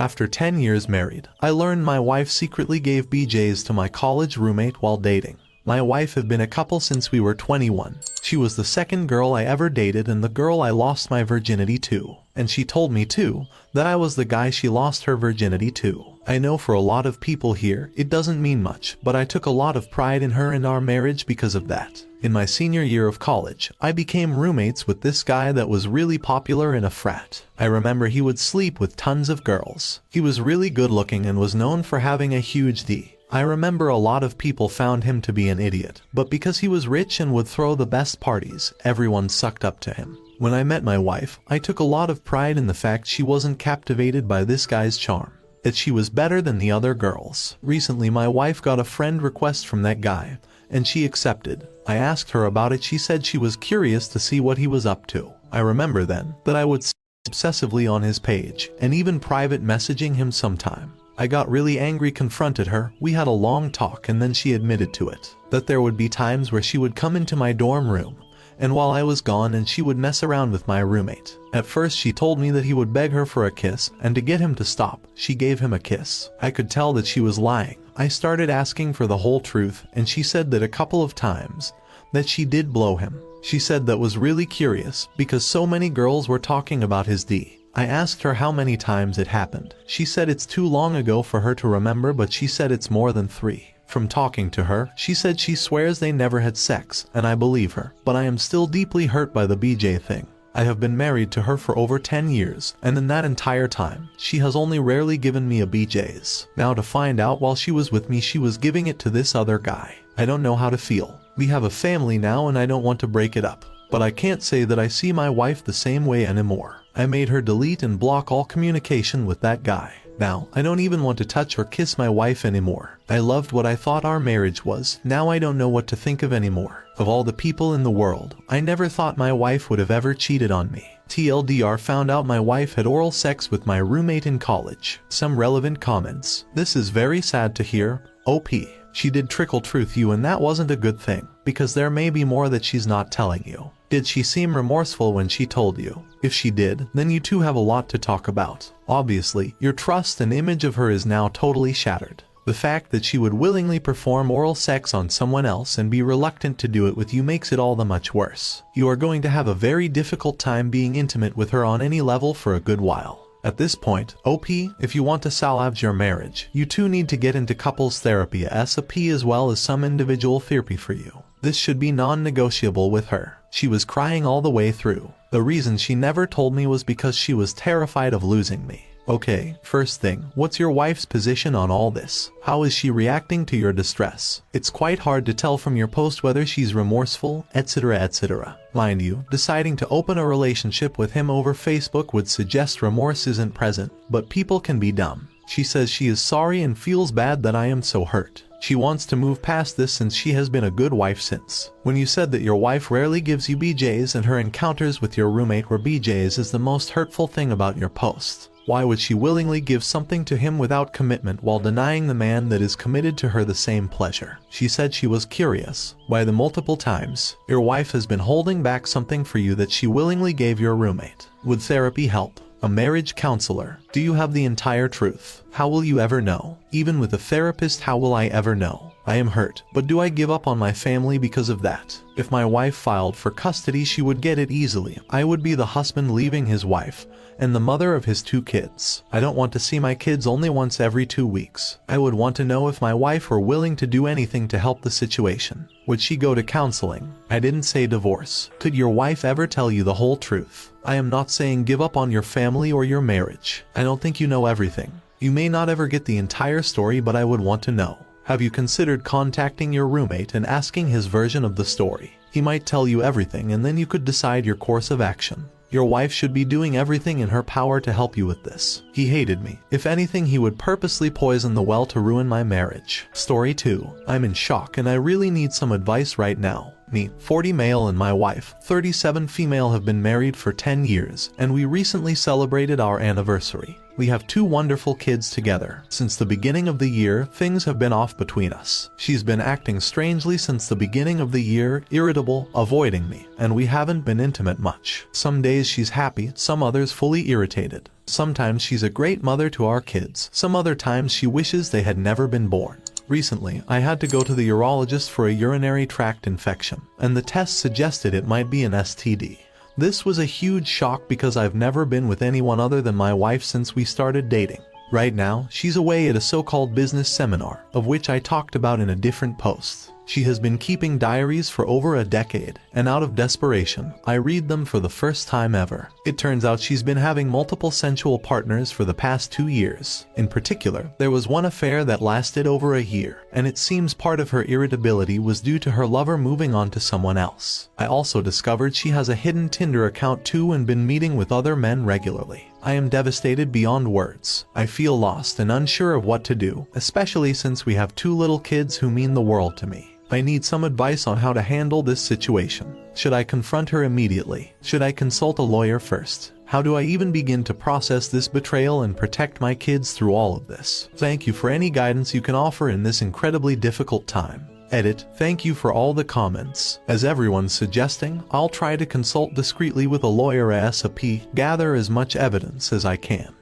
After 10 years married, I learned my wife secretly gave BJs to my college roommate while dating. My wife have been a couple since we were 21. She was the second girl I ever dated and the girl I lost my virginity to. And she told me too, that I was the guy she lost her virginity to. I know for a lot of people here, it doesn't mean much, but I took a lot of pride in her and our marriage because of that. In my senior year of college, I became roommates with this guy that was really popular in a frat. I remember he would sleep with tons of girls. He was really good looking and was known for having a huge D. I remember a lot of people found him to be an idiot, but because he was rich and would throw the best parties, everyone sucked up to him. When I met my wife, I took a lot of pride in the fact she wasn't captivated by this guy's charm, that she was better than the other girls. Recently my wife got a friend request from that guy, and she accepted. I asked her about it. She said she was curious to see what he was up to. I remember then that I would obsessively on his page, and even private messaging him sometime. I got really angry, confronted her, we had a long talk, and then she admitted to it, that there would be times where she would come into my dorm room, and while I was gone and she would mess around with my roommate. At first she told me that he would beg her for a kiss, and to get him to stop, she gave him a kiss. I could tell that she was lying. I started asking for the whole truth, and she said that a couple of times, that she did blow him. She said that was really curious, because so many girls were talking about his D. I asked her how many times it happened. She said it's too long ago for her to remember, but she said it's more than 3. From talking to her, she said she swears they never had sex, and I believe her. But I am still deeply hurt by the BJ thing. I have been married to her for over 10 years, and in that entire time, she has only rarely given me a BJ's. Now to find out while she was with me she was giving it to this other guy. I don't know how to feel. We have a family now and I don't want to break it up. But I can't say that I see my wife the same way anymore. I made her delete and block all communication with that guy. Now, I don't even want to touch or kiss my wife anymore. I loved what I thought our marriage was. Now I don't know what to think of anymore. Of all the people in the world, I never thought my wife would have ever cheated on me. TLDR, found out my wife had oral sex with my roommate in college. Some relevant comments. This is very sad to hear. OP. She did trickle truth you, and that wasn't a good thing, because there may be more that she's not telling you. Did she seem remorseful when she told you? If she did, then you two have a lot to talk about. Obviously, your trust and image of her is now totally shattered. The fact that she would willingly perform oral sex on someone else and be reluctant to do it with you makes it all the much worse. You are going to have a very difficult time being intimate with her on any level for a good while. At this point, OP, if you want to salvage your marriage, you two need to get into couples therapy ASAP, as well as some individual therapy for you. This should be non-negotiable with her. She was crying all the way through. The reason she never told me was because she was terrified of losing me. Okay, first thing, what's your wife's position on all this? How is she reacting to your distress? It's quite hard to tell from your post whether she's remorseful, etc., etc. Mind you, deciding to open a relationship with him over Facebook would suggest remorse isn't present, but people can be dumb. She says she is sorry and feels bad that I am so hurt. She wants to move past this since she has been a good wife since. When you said that your wife rarely gives you BJs and her encounters with your roommate were BJs is the most hurtful thing about your post. Why would she willingly give something to him without commitment while denying the man that is committed to her the same pleasure? She said she was curious. Why the multiple times your wife has been holding back something for you that she willingly gave your roommate? Would therapy help? A marriage counselor? Do you have the entire truth? How will you ever know? Even with a therapist, how will I ever know? I am hurt, but do I give up on my family because of that? If my wife filed for custody, she would get it easily. I would be the husband leaving his wife and the mother of his 2 kids. I don't want to see my kids only once every 2 weeks. I would want to know if my wife were willing to do anything to help the situation. Would she go to counseling? I didn't say divorce. Could your wife ever tell you the whole truth? I am not saying give up on your family or your marriage. I don't think you know everything. You may not ever get the entire story, but I would want to know. Have you considered contacting your roommate and asking his version of the story? He might tell you everything, and then you could decide your course of action. Your wife should be doing everything in her power to help you with this. He hated me. If anything, he would purposely poison the well to ruin my marriage. Story 2. I'm in shock and I really need some advice right now. Me, 40 male, and my wife, 37 female, have been married for 10 years, and we recently celebrated our anniversary. We have 2 wonderful kids together. Since the beginning of the year, things have been off between us. She's been acting strangely since the beginning of the year, irritable, avoiding me, and we haven't been intimate much. Some days she's happy, some others fully irritated. Sometimes she's a great mother to our kids, some other times she wishes they had never been born. Recently, I had to go to the urologist for a urinary tract infection, and the test suggested it might be an STD. This was a huge shock because I've never been with anyone other than my wife since we started dating. Right now, she's away at a so-called business seminar, of which I talked about in a different post. She has been keeping diaries for over a decade, and out of desperation, I read them for the first time ever. It turns out she's been having multiple sensual partners for the past 2 years. In particular, there was one affair that lasted over a year, and it seems part of her irritability was due to her lover moving on to someone else. I also discovered she has a hidden Tinder account too and been meeting with other men regularly. I am devastated beyond words. I feel lost and unsure of what to do, especially since we have 2 little kids who mean the world to me. I need some advice on how to handle this situation. Should I confront her immediately? Should I consult a lawyer first? How do I even begin to process this betrayal and protect my kids through all of this? Thank you for any guidance you can offer in this incredibly difficult time. Edit. Thank you for all the comments. As everyone's suggesting, I'll try to consult discreetly with a lawyer ASAP, gather as much evidence as I can,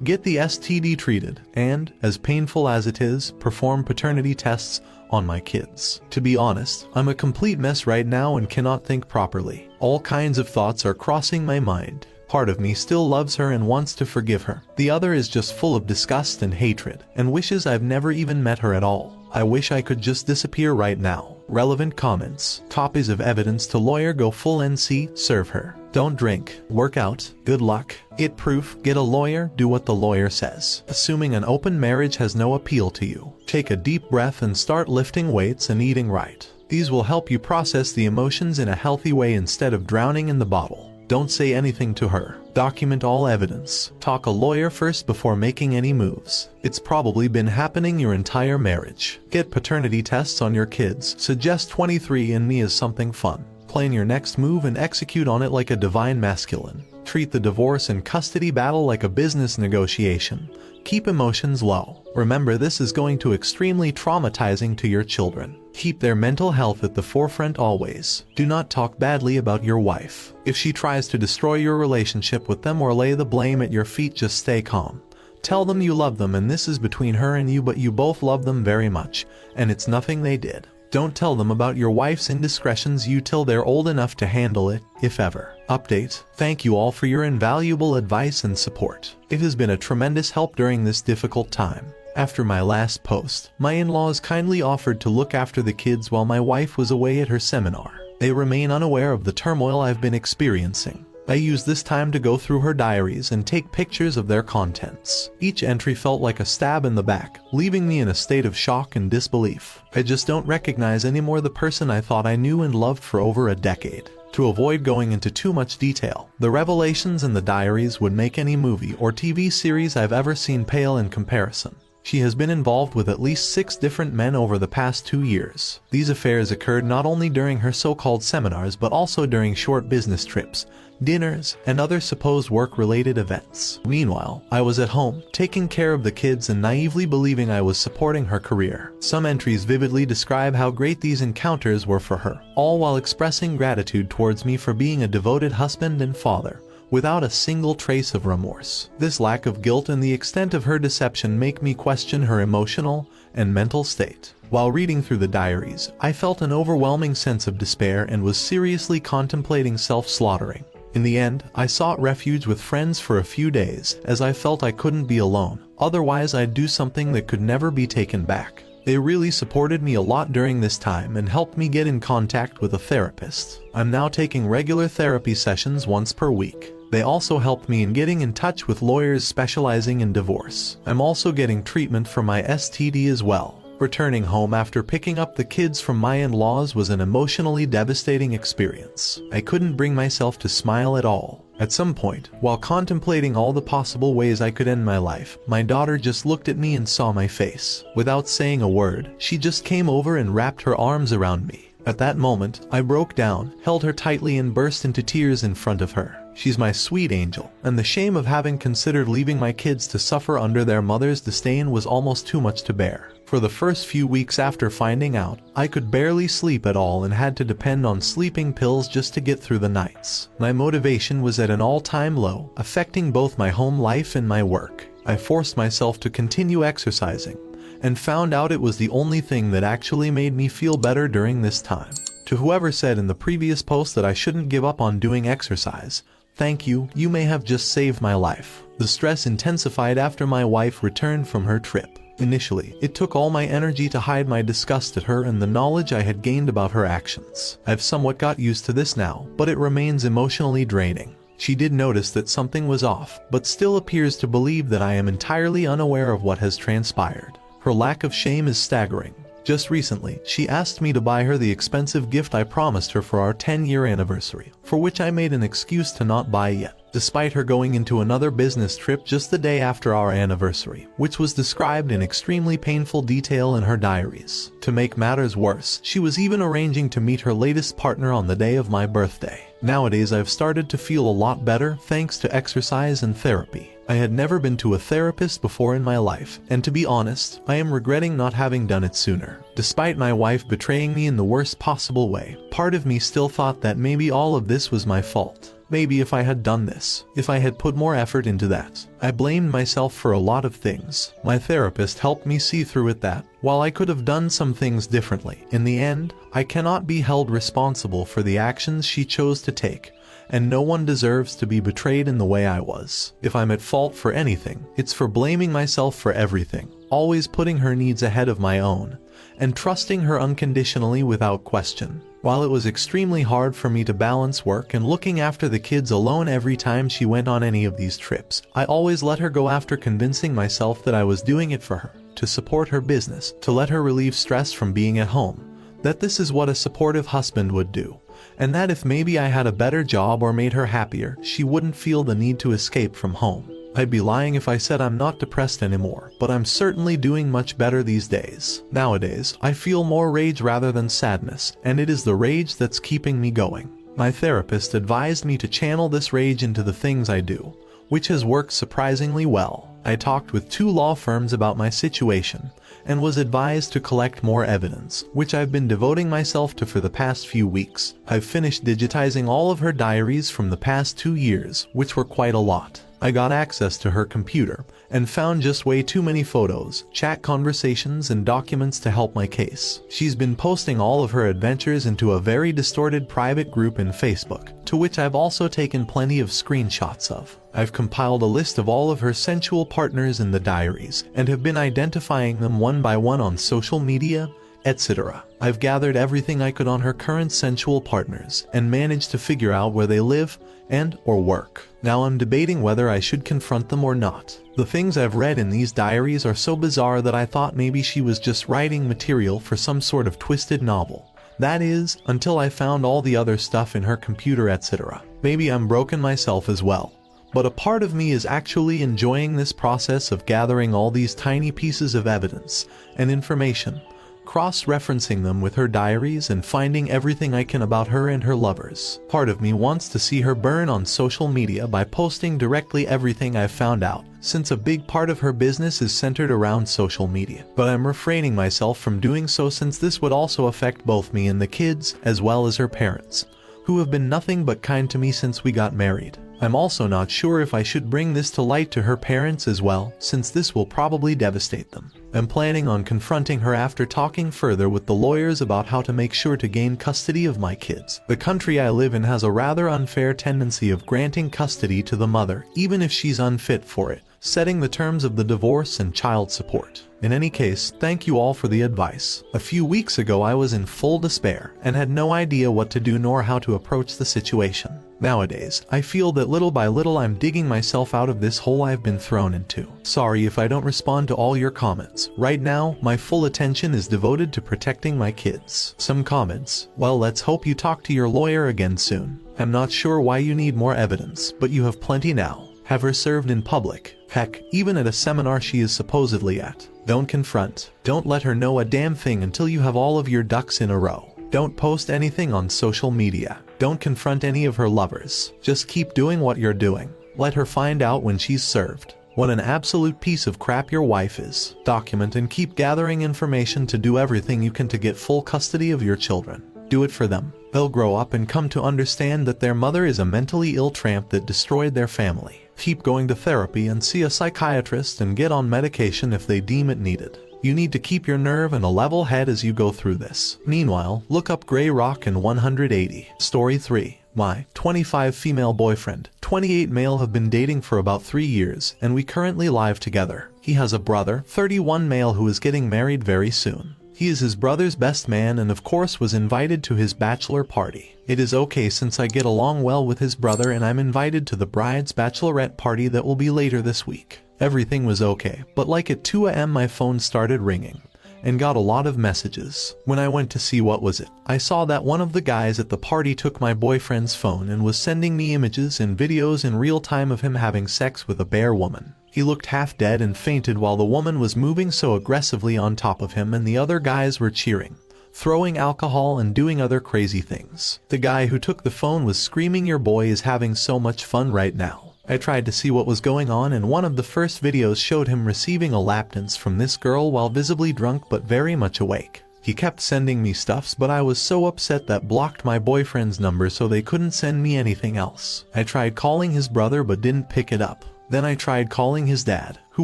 get the STD treated, and, as painful as it is, perform paternity tests on my kids. To be honest, I'm a complete mess right now and cannot think properly. All kinds of thoughts are crossing my mind. Part of me still loves her and wants to forgive her. The other is just full of disgust and hatred, and wishes I've never even met her at all. I wish I could just disappear right now. Relevant comments. Copies of evidence to lawyer. Go full NC. Serve her. Don't drink. Work out. Good luck. It proof. Get a lawyer. Do what the lawyer says. Assuming an open marriage has no appeal to you, take a deep breath and start lifting weights and eating right. These will help you process the emotions in a healthy way instead of drowning in the bottle. Don't say anything to her. Document all evidence. Talk a lawyer first before making any moves. It's probably been happening your entire marriage. Get paternity tests on your kids. Suggest 23andMe as something fun. Plan your next move and execute on it like a divine masculine. Treat the divorce and custody battle like a business negotiation. Keep emotions low. Remember, this is going to be extremely traumatizing to your children. Keep their mental health at the forefront always. Do not talk badly about your wife. If she tries to destroy your relationship with them or lay the blame at your feet, just stay calm. Tell them you love them and this is between her and you, but you both love them very much, and it's nothing they did. Don't tell them about your wife's indiscretions till they're old enough to handle it, if ever. Update. Thank you all for your invaluable advice and support. It has been a tremendous help during this difficult time. After my last post, my in-laws kindly offered to look after the kids while my wife was away at her seminar. They remain unaware of the turmoil I've been experiencing. I used this time to go through her diaries and take pictures of their contents. Each entry felt like a stab in the back, leaving me in a state of shock and disbelief. I just don't recognize anymore the person I thought I knew and loved for over a decade. To avoid going into too much detail, the revelations in the diaries would make any movie or TV series I've ever seen pale in comparison. She has been involved with at least 6 different men over the past 2 years. These affairs occurred not only during her so-called seminars but also during short business trips, dinners, and other supposed work-related events. Meanwhile, I was at home, taking care of the kids and naively believing I was supporting her career. Some entries vividly describe how great these encounters were for her, all while expressing gratitude towards me for being a devoted husband and father, without a single trace of remorse. This lack of guilt and the extent of her deception make me question her emotional and mental state. While reading through the diaries, I felt an overwhelming sense of despair and was seriously contemplating self-slaughtering. In the end, I sought refuge with friends for a few days, as I felt I couldn't be alone. Otherwise, I'd do something that could never be taken back. They really supported me a lot during this time and helped me get in contact with a therapist. I'm now taking regular therapy sessions once per week. They also helped me in getting in touch with lawyers specializing in divorce. I'm also getting treatment for my STD as well. Returning home after picking up the kids from my in-laws was an emotionally devastating experience. I couldn't bring myself to smile at all. At some point, while contemplating all the possible ways I could end my life, my daughter just looked at me and saw my face. Without saying a word, she just came over and wrapped her arms around me. At that moment, I broke down, held her tightly and burst into tears in front of her. She's my sweet angel, and the shame of having considered leaving my kids to suffer under their mother's disdain was almost too much to bear. For the first few weeks after finding out, I could barely sleep at all and had to depend on sleeping pills just to get through the nights. My motivation was at an all-time low, affecting both my home life and my work. I forced myself to continue exercising, and found out it was the only thing that actually made me feel better during this time. To whoever said in the previous post that I shouldn't give up on doing exercise, thank you, you may have just saved my life. The stress intensified after my wife returned from her trip. Initially, it took all my energy to hide my disgust at her and the knowledge I had gained about her actions. I've somewhat got used to this now, but it remains emotionally draining. She did notice that something was off, but still appears to believe that I am entirely unaware of what has transpired. Her lack of shame is staggering. Just recently, she asked me to buy her the expensive gift I promised her for our 10-year anniversary, for which I made an excuse to not buy yet, despite her going into another business trip just the day after our anniversary, which was described in extremely painful detail in her diaries. To make matters worse, she was even arranging to meet her latest partner on the day of my birthday. Nowadays, I've started to feel a lot better thanks to exercise and therapy. I had never been to a therapist before in my life, and to be honest, I am regretting not having done it sooner. Despite my wife betraying me in the worst possible way, part of me still thought that maybe all of this was my fault. Maybe if I had done this, if I had put more effort into that. I blamed myself for a lot of things. My therapist helped me see through it that, while I could have done some things differently, in the end, I cannot be held responsible for the actions she chose to take. And no one deserves to be betrayed in the way I was. If I'm at fault for anything, it's for blaming myself for everything, always putting her needs ahead of my own, and trusting her unconditionally without question. While it was extremely hard for me to balance work and looking after the kids alone every time she went on any of these trips, I always let her go after convincing myself that I was doing it for her, to support her business, to let her relieve stress from being at home, that this is what a supportive husband would do. And that if maybe I had a better job or made her happier, she wouldn't feel the need to escape from home. I'd be lying if I said I'm not depressed anymore, but I'm certainly doing much better these days. Nowadays, I feel more rage rather than sadness, and it is the rage that's keeping me going. My therapist advised me to channel this rage into the things I do, which has worked surprisingly well. I talked with 2 law firms about my situation, and was advised to collect more evidence, which I've been devoting myself to for the past few weeks. I've finished digitizing all of her diaries from the past 2 years, which were quite a lot. I got access to her computer, and found just way too many photos, chat conversations, and documents to help my case. She's been posting all of her adventures into a very distorted private group in Facebook, to which I've also taken plenty of screenshots of. I've compiled a list of all of her sensual partners in the diaries, and have been identifying them one by one on social media, etc. I've gathered everything I could on her current sensual partners, and managed to figure out where they live and/or work. Now I'm debating whether I should confront them or not. The things I've read in these diaries are so bizarre that I thought maybe she was just writing material for some sort of twisted novel. That is, until I found all the other stuff in her computer, etc. Maybe I'm broken myself as well. But a part of me is actually enjoying this process of gathering all these tiny pieces of evidence and information, cross-referencing them with her diaries and finding everything I can about her and her lovers. Part of me wants to see her burn on social media by posting directly everything I've found out, since a big part of her business is centered around social media. But I'm refraining myself from doing so since this would also affect both me and the kids, as well as her parents, who have been nothing but kind to me since we got married. I'm also not sure if I should bring this to light to her parents as well, since this will probably devastate them. I'm planning on confronting her after talking further with the lawyers about how to make sure to gain custody of my kids. The country I live in has a rather unfair tendency of granting custody to the mother, even if she's unfit for it, setting the terms of the divorce and child support. In any case, thank you all for the advice. A few weeks ago I was in full despair and had no idea what to do nor how to approach the situation. Nowadays, I feel that little by little I'm digging myself out of this hole I've been thrown into. Sorry if I don't respond to all your comments. Right now, my full attention is devoted to protecting my kids. Some comments: well, let's hope you talk to your lawyer again soon. I'm not sure why you need more evidence, but you have plenty now. Have her served in public. Heck, even at a seminar she is supposedly at. Don't confront. Don't let her know a damn thing until you have all of your ducks in a row. Don't post anything on social media. Don't confront any of her lovers. Just keep doing what you're doing. Let her find out when she's served. What an absolute piece of crap your wife is. Document and keep gathering information to do everything you can to get full custody of your children. Do it for them. They'll grow up and come to understand that their mother is a mentally ill tramp that destroyed their family. Keep going to therapy and see a psychiatrist and get on medication if they deem it needed. You need to keep your nerve and a level head as you go through this. Meanwhile, look up Grey Rock and 180. Story 3. My 25 female boyfriend, 28 male have been dating for about 3 years, and we currently live together. He has a brother, 31 male, who is getting married very soon. He is his brother's best man and of course was invited to his bachelor party. It is okay since I get along well with his brother and I'm invited to the bride's bachelorette party that will be later this week. Everything was okay, but like at 2 a.m. my phone started ringing and got a lot of messages. When I went to see what was it, I saw that one of the guys at the party took my boyfriend's phone and was sending me images and videos in real time of him having sex with a bare woman. He looked half dead and fainted while the woman was moving so aggressively on top of him, and the other guys were cheering, throwing alcohol and doing other crazy things. The guy who took the phone was screaming, "Your boy is having so much fun right now." I tried to see what was going on, and one of the first videos showed him receiving a lap dance from this girl while visibly drunk but very much awake. He kept sending me stuffs, but I was so upset that blocked my boyfriend's number so they couldn't send me anything else. I tried calling his brother but didn't pick it up. Then I tried calling his dad, who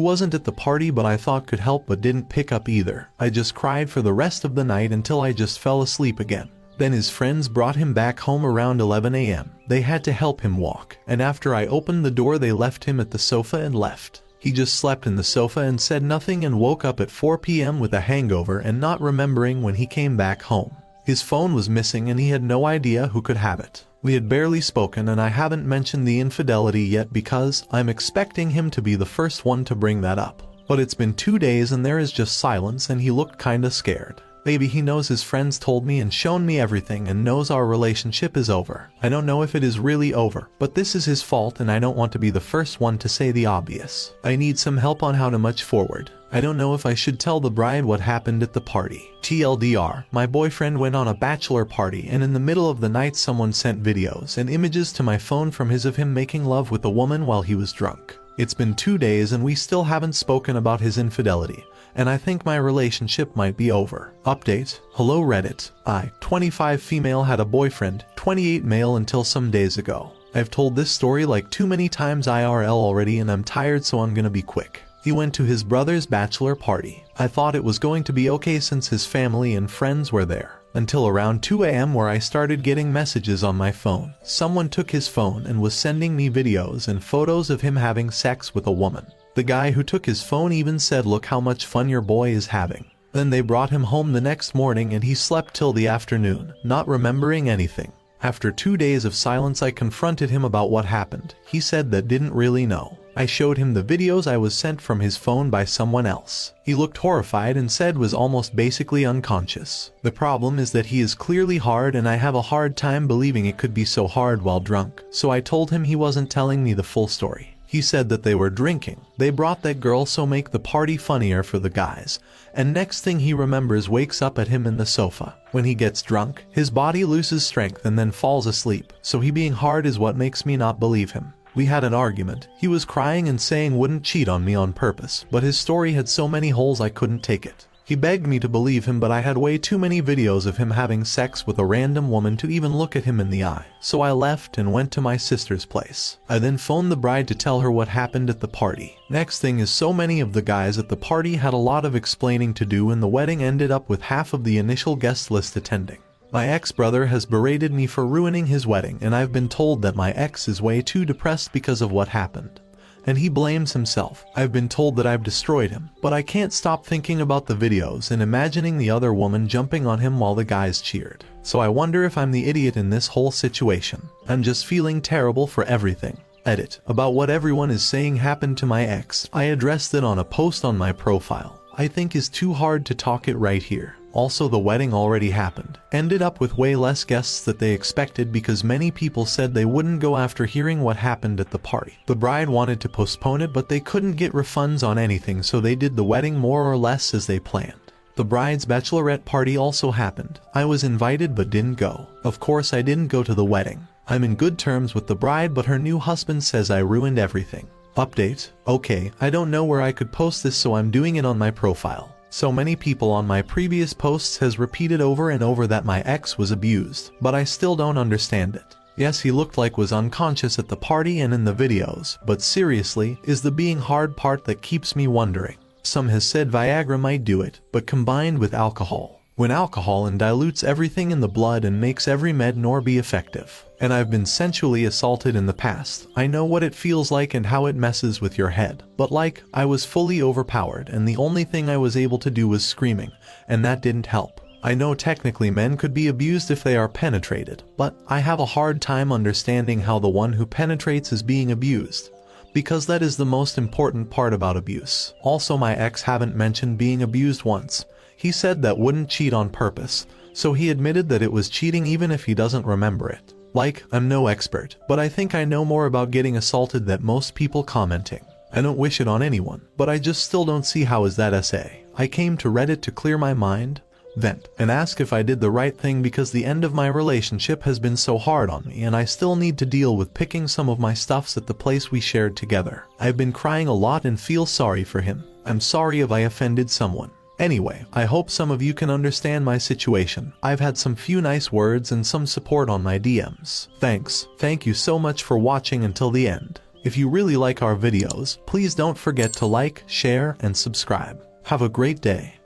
wasn't at the party but I thought could help but didn't pick up either. I just cried for the rest of the night until I just fell asleep again. Then his friends brought him back home around 11 a.m. They had to help him walk, and after I opened the door they left him at the sofa and left. He just slept in the sofa and said nothing and woke up at 4 p.m. with a hangover and not remembering when he came back home. His phone was missing and he had no idea who could have it. We had barely spoken and I haven't mentioned the infidelity yet because I'm expecting him to be the first one to bring that up. But it's been 2 days and there is just silence and he looked kinda scared. Maybe he knows his friends told me and shown me everything and knows our relationship is over. I don't know if it is really over, but this is his fault and I don't want to be the first one to say the obvious. I need some help on how to move forward. I don't know if I should tell the bride what happened at the party. TLDR, my boyfriend went on a bachelor party and in the middle of the night someone sent videos and images to my phone from of him making love with a woman while he was drunk. It's been 2 days and we still haven't spoken about his infidelity, and I think my relationship might be over. Update. Hello Reddit. I, 25 female, had a boyfriend, 28 male until some days ago. I've told this story like too many times IRL already and I'm tired, so I'm gonna be quick. He went to his brother's bachelor party. I thought it was going to be okay since his family and friends were there. Until around 2 a.m. where I started getting messages on my phone. Someone took his phone and was sending me videos and photos of him having sex with a woman. The guy who took his phone even said, "Look how much fun your boy is having." Then they brought him home the next morning and he slept till the afternoon, not remembering anything. After 2 days of silence I confronted him about what happened. He said that didn't really know. I showed him the videos I was sent from his phone by someone else. He looked horrified and said was almost basically unconscious. The problem is that he is clearly hard and I have a hard time believing it could be so hard while drunk. So I told him he wasn't telling me the full story. He said that they were drinking. They brought that girl, so make the party funnier for the guys. And next thing he remembers, wakes up at him in the sofa. When he gets drunk, his body loses strength and then falls asleep. So he being hard is what makes me not believe him. We had an argument. He was crying and saying wouldn't cheat on me on purpose, but his story had so many holes I couldn't take it. He begged me to believe him, but I had way too many videos of him having sex with a random woman to even look at him in the eye. So I left and went to my sister's place. I then phoned the bride to tell her what happened at the party. Next thing is, so many of the guys at the party had a lot of explaining to do and the wedding ended up with half of the initial guest list attending. My ex-brother has berated me for ruining his wedding, and I've been told that my ex is way too depressed because of what happened. And he blames himself. I've been told that I've destroyed him, but I can't stop thinking about the videos and imagining the other woman jumping on him while the guys cheered. So I wonder if I'm the idiot in this whole situation. I'm just feeling terrible for everything. Edit. About what everyone is saying happened to my ex, I addressed it on a post on my profile. I think is too hard to talk it right here. Also, the wedding already happened. Ended up with way less guests that they expected because many people said they wouldn't go after hearing what happened at the party. The bride wanted to postpone it, but they couldn't get refunds on anything, so they did the wedding more or less as they planned. The bride's bachelorette party also happened. I was invited but didn't go. Of course I didn't go to the wedding. I'm in good terms with the bride, but her new husband says I ruined everything. Update. Okay, I don't know where I could post this, so I'm doing it on my profile. So many people on my previous posts has repeated over and over that my ex was abused, but I still don't understand it. Yes, he looked like was unconscious at the party and in the videos, but seriously, is the being hard part that keeps me wondering. Some has said Viagra might do it, but combined with alcohol. When alcohol and dilutes everything in the blood and makes every med nor be effective. And I've been sensually assaulted in the past. I know what it feels like and how it messes with your head. But like, I was fully overpowered and the only thing I was able to do was screaming, and that didn't help. I know technically men could be abused if they are penetrated, but I have a hard time understanding how the one who penetrates is being abused. Because that is the most important part about abuse. Also, my ex haven't mentioned being abused once. He said that wouldn't cheat on purpose, so he admitted that it was cheating even if he doesn't remember it. Like, I'm no expert, but I think I know more about getting assaulted than most people commenting. I don't wish it on anyone, but I just still don't see how is that SA. I came to Reddit to clear my mind, vent, and ask if I did the right thing because the end of my relationship has been so hard on me and I still need to deal with picking some of my stuffs at the place we shared together. I've been crying a lot and feel sorry for him. I'm sorry if I offended someone. Anyway, I hope some of you can understand my situation. I've had some few nice words and some support on my DMs. Thanks. Thank you so much for watching until the end. If you really like our videos, please don't forget to like, share, and subscribe. Have a great day.